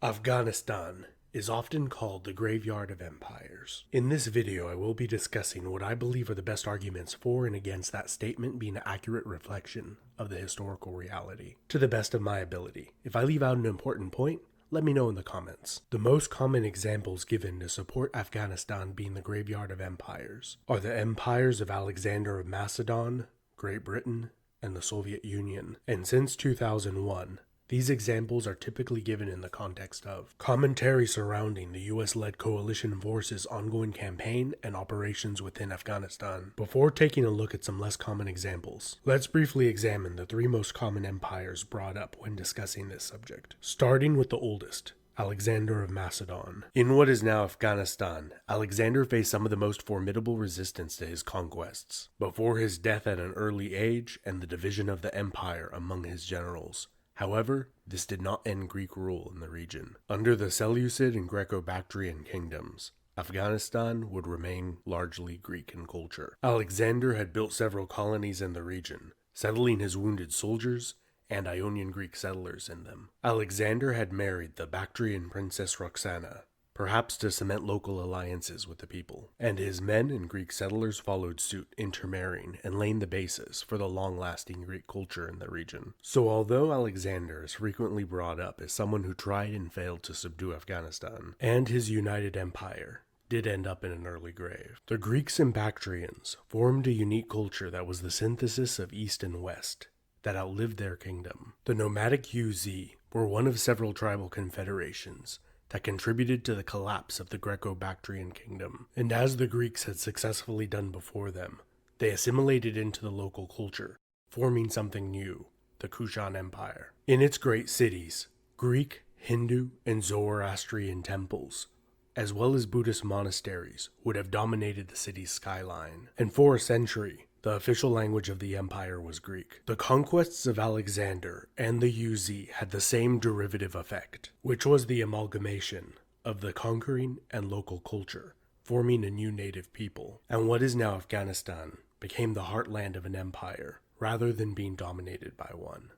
Afghanistan is often called the graveyard of empires. In this video, I will be discussing what I believe are the best arguments for and against that statement being an accurate reflection of the historical reality, to the best of my ability. If I leave out an important point, let me know in the comments. The most common examples given to support Afghanistan being the graveyard of empires are the empires of Alexander of Macedon, Great Britain, and the Soviet Union. And since 2001, these examples are typically given in the context of commentary surrounding the US-led coalition forces' ongoing campaign and operations within Afghanistan. Before taking a look at some less common examples, let's briefly examine the three most common empires brought up when discussing this subject. Starting with the oldest, Alexander of Macedon. In what is now Afghanistan, Alexander faced some of the most formidable resistance to his conquests, before his death at an early age and the division of the empire among his generals. However, this did not end Greek rule in the region. Under the Seleucid and Greco-Bactrian kingdoms, Afghanistan would remain largely Greek in culture. Alexander had built several colonies in the region, settling his wounded soldiers and Ionian Greek settlers in them. Alexander had married the Bactrian princess Roxana, perhaps to cement local alliances with the people, and his men and Greek settlers followed suit, intermarrying and laying the basis for the long-lasting Greek culture in the region. So although Alexander is frequently brought up as someone who tried and failed to subdue Afghanistan, and his united empire did end up in an early grave, the Greeks and Bactrians formed a unique culture that was the synthesis of East and West that outlived their kingdom. The nomadic UZ were one of several tribal confederations that contributed to the collapse of the Greco-Bactrian kingdom. And as the Greeks had successfully done before them, they assimilated into the local culture, forming something new, the Kushan Empire. In its great cities, Greek, Hindu, and Zoroastrian temples, as well as Buddhist monasteries, would have dominated the city's skyline. And for a century, the official language of the empire was Greek. The conquests of Alexander and the UZ had the same derivative effect, which was the amalgamation of the conquering and local culture, forming a new native people. And what is now Afghanistan became the heartland of an empire, rather than being dominated by one.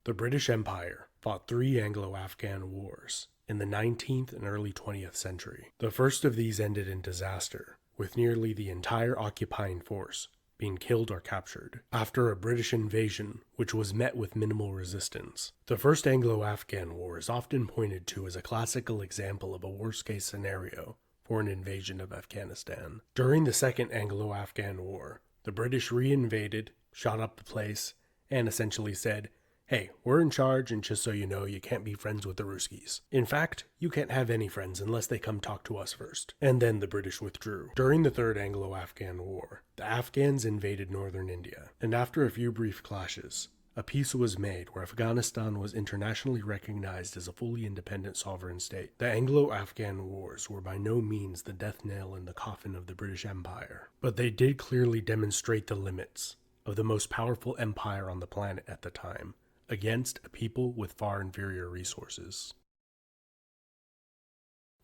The British Empire fought 3 Anglo-Afghan wars in the 19th and early 20th century. The first of these ended in disaster, with nearly the entire occupying force being killed or captured, after a British invasion which was met with minimal resistance. The First Anglo-Afghan War is often pointed to as a classical example of a worst-case scenario for an invasion of Afghanistan. During the Second Anglo-Afghan War, the British re-invaded, shot up the place, and essentially said, "Hey, we're in charge, and just so you know, you can't be friends with the Ruskies. In fact, you can't have any friends unless they come talk to us first." And then the British withdrew. During the Third Anglo-Afghan War, the Afghans invaded northern India, and after a few brief clashes, a peace was made where Afghanistan was internationally recognized as a fully independent sovereign state. The Anglo-Afghan Wars were by no means the death nail in the coffin of the British Empire, but they did clearly demonstrate the limits of the most powerful empire on the planet at the time, against a people with far inferior resources.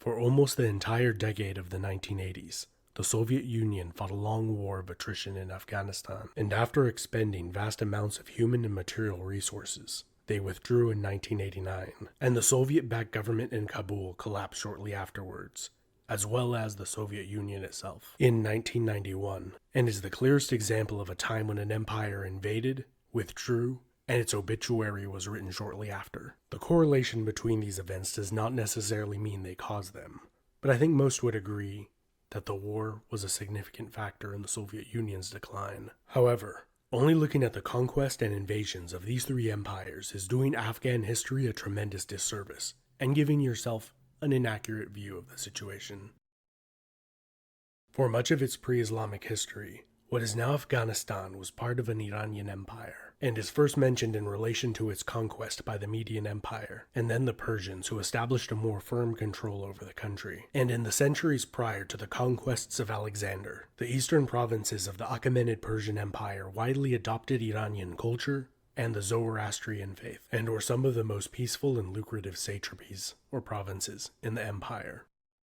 For almost the entire decade of the 1980s, the Soviet Union fought a long war of attrition in Afghanistan, and after expending vast amounts of human and material resources, they withdrew in 1989, and the Soviet-backed government in Kabul collapsed shortly afterwards, as well as the Soviet Union itself, in 1991, and is the clearest example of a time when an empire invaded, withdrew, and its obituary was written shortly after. The correlation between these events does not necessarily mean they caused them, but I think most would agree that the war was a significant factor in the Soviet Union's decline. However, only looking at the conquest and invasions of these 3 empires is doing Afghan history a tremendous disservice, and giving yourself an inaccurate view of the situation. For much of its pre-Islamic history, what is now Afghanistan was part of an Iranian empire, and is first mentioned in relation to its conquest by the Median Empire, and then the Persians, who established a more firm control over the country. And in the centuries prior to the conquests of Alexander, the eastern provinces of the Achaemenid Persian Empire widely adopted Iranian culture and the Zoroastrian faith, and were some of the most peaceful and lucrative satrapies, or provinces, in the empire.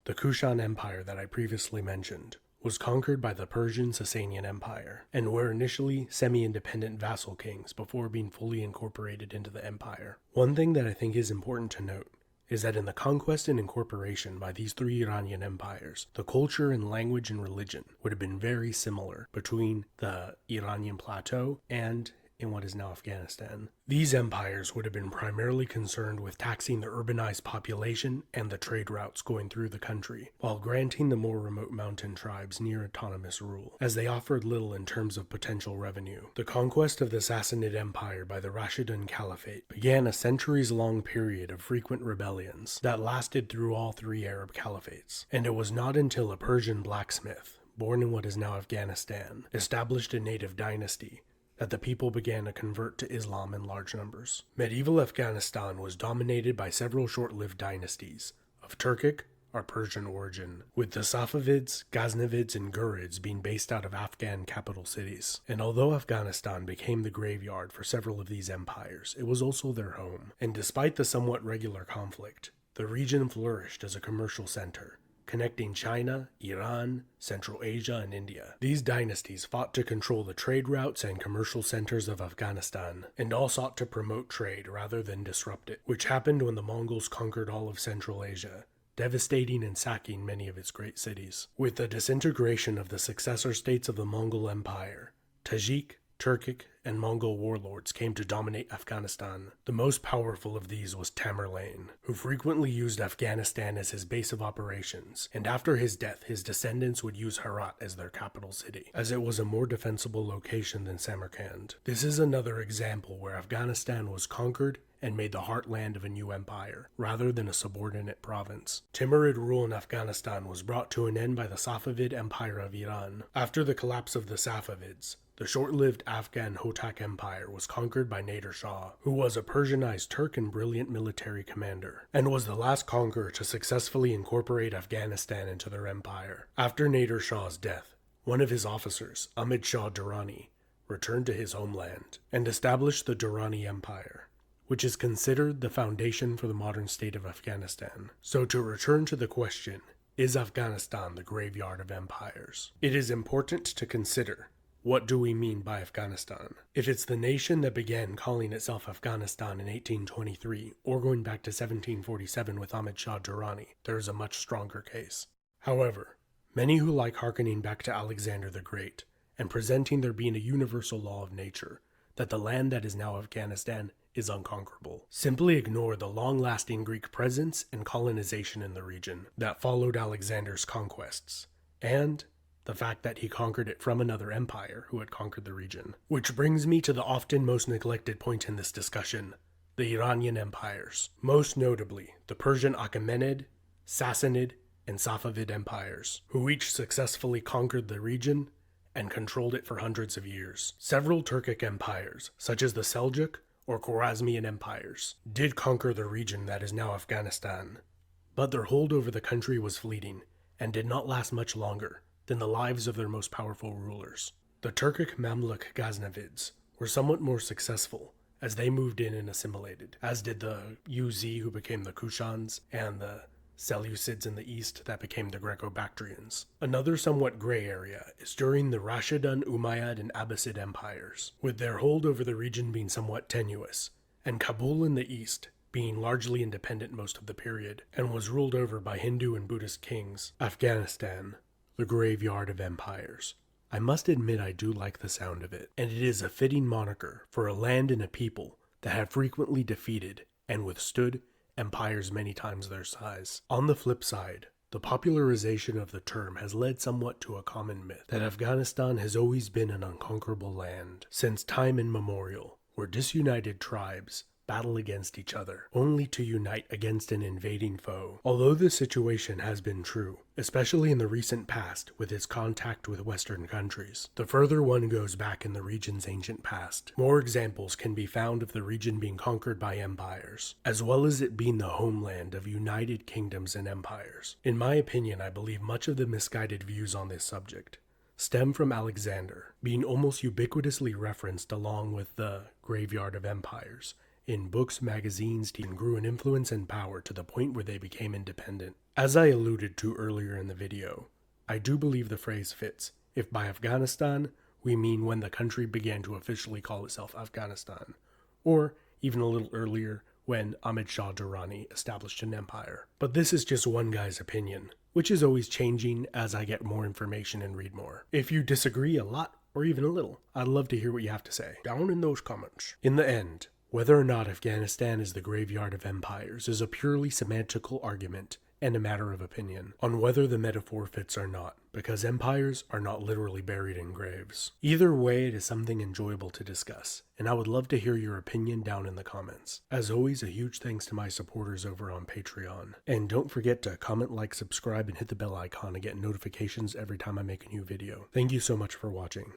The Kushan Empire that I previously mentioned was conquered by the Persian Sasanian Empire, and were initially semi-independent vassal kings before being fully incorporated into the empire. One thing that I think is important to note is that in the conquest and incorporation by these three Iranian empires, the culture and language and religion would have been very similar between the Iranian plateau and in what is now Afghanistan. These empires would have been primarily concerned with taxing the urbanized population and the trade routes going through the country, while granting the more remote mountain tribes near autonomous rule, as they offered little in terms of potential revenue. The conquest of the Sassanid Empire by the Rashidun Caliphate began a centuries-long period of frequent rebellions that lasted through all three Arab caliphates, and it was not until a Persian blacksmith, born in what is now Afghanistan, established a native dynasty that the people began to convert to Islam in large numbers. Medieval Afghanistan was dominated by several short-lived dynasties of Turkic or Persian origin, with the Safavids, Ghaznavids, and Ghurids being based out of Afghan capital cities. And although Afghanistan became the graveyard for several of these empires, it was also their home. And despite the somewhat regular conflict, the region flourished as a commercial center, connecting China, Iran, Central Asia, and India. These dynasties fought to control the trade routes and commercial centers of Afghanistan, and all sought to promote trade rather than disrupt it, which happened when the Mongols conquered all of Central Asia, devastating and sacking many of its great cities. With the disintegration of the successor states of the Mongol Empire, Tajik, Turkic, and Mongol warlords came to dominate Afghanistan. The most powerful of these was Tamerlane, who frequently used Afghanistan as his base of operations, and after his death his descendants would use Herat as their capital city, as it was a more defensible location than Samarkand. This is another example where Afghanistan was conquered and made the heartland of a new empire, rather than a subordinate province. Timurid rule in Afghanistan was brought to an end by the Safavid Empire of Iran. After the collapse of the Safavids, the short-lived Afghan Hotak Empire was conquered by Nader Shah, who was a Persianized Turk and brilliant military commander, and was the last conqueror to successfully incorporate Afghanistan into their empire. After Nader Shah's death, one of his officers, Ahmad Shah Durrani, returned to his homeland and established the Durrani Empire, which is considered the foundation for the modern state of Afghanistan. So to return to the question, is Afghanistan the graveyard of empires? It is important to consider, what do we mean by Afghanistan? If it's the nation that began calling itself Afghanistan in 1823, or going back to 1747 with Ahmad Shah Durrani, there is a much stronger case. However, many who like hearkening back to Alexander the Great, and presenting there being a universal law of nature, that the land that is now Afghanistan is unconquerable, simply ignore the long-lasting Greek presence and colonization in the region that followed Alexander's conquests, and the fact that he conquered it from another empire who had conquered the region. Which brings me to the often most neglected point in this discussion, the Iranian empires, most notably the Persian Achaemenid, Sassanid, and Safavid empires, who each successfully conquered the region and controlled it for hundreds of years. Several Turkic empires, such as the Seljuk or Khwarezmian empires, did conquer the region that is now Afghanistan, but their hold over the country was fleeting and did not last much longer than the lives of their most powerful rulers. The Turkic Mamluk Ghaznavids were somewhat more successful as they moved in and assimilated, as did the Uz who became the Kushans, and the Seleucids in the east that became the Greco-Bactrians. Another somewhat gray area is during the Rashidun, Umayyad, and Abbasid empires, with their hold over the region being somewhat tenuous, and Kabul in the east being largely independent most of the period, and was ruled over by Hindu and Buddhist kings. Afghanistan, the graveyard of empires. I must admit I do like the sound of it, and it is a fitting moniker for a land and a people that have frequently defeated and withstood empires many times their size. On the flip side, the popularization of the term has led somewhat to a common myth that Afghanistan has always been an unconquerable land, since time immemorial, where disunited tribes battle against each other, only to unite against an invading foe. Although this situation has been true, especially in the recent past with its contact with Western countries, the further one goes back in the region's ancient past, more examples can be found of the region being conquered by empires, as well as it being the homeland of united kingdoms and empires. In my opinion, I believe much of the misguided views on this subject stem from Alexander being almost ubiquitously referenced along with the graveyard of empires in books, magazines, and grew in influence and power to the point where they became independent. As I alluded to earlier in the video, I do believe the phrase fits, if by Afghanistan we mean when the country began to officially call itself Afghanistan, or even a little earlier when Ahmad Shah Durrani established an empire. But this is just one guy's opinion, which is always changing as I get more information and read more. If you disagree a lot, or even a little, I'd love to hear what you have to say down in those comments. In the end, whether or not Afghanistan is the graveyard of empires is a purely semantical argument and a matter of opinion on whether the metaphor fits or not, because empires are not literally buried in graves. Either way, it is something enjoyable to discuss, and I would love to hear your opinion down in the comments. As always, a huge thanks to my supporters over on Patreon. And don't forget to comment, like, subscribe, and hit the bell icon to get notifications every time I make a new video. Thank you so much for watching.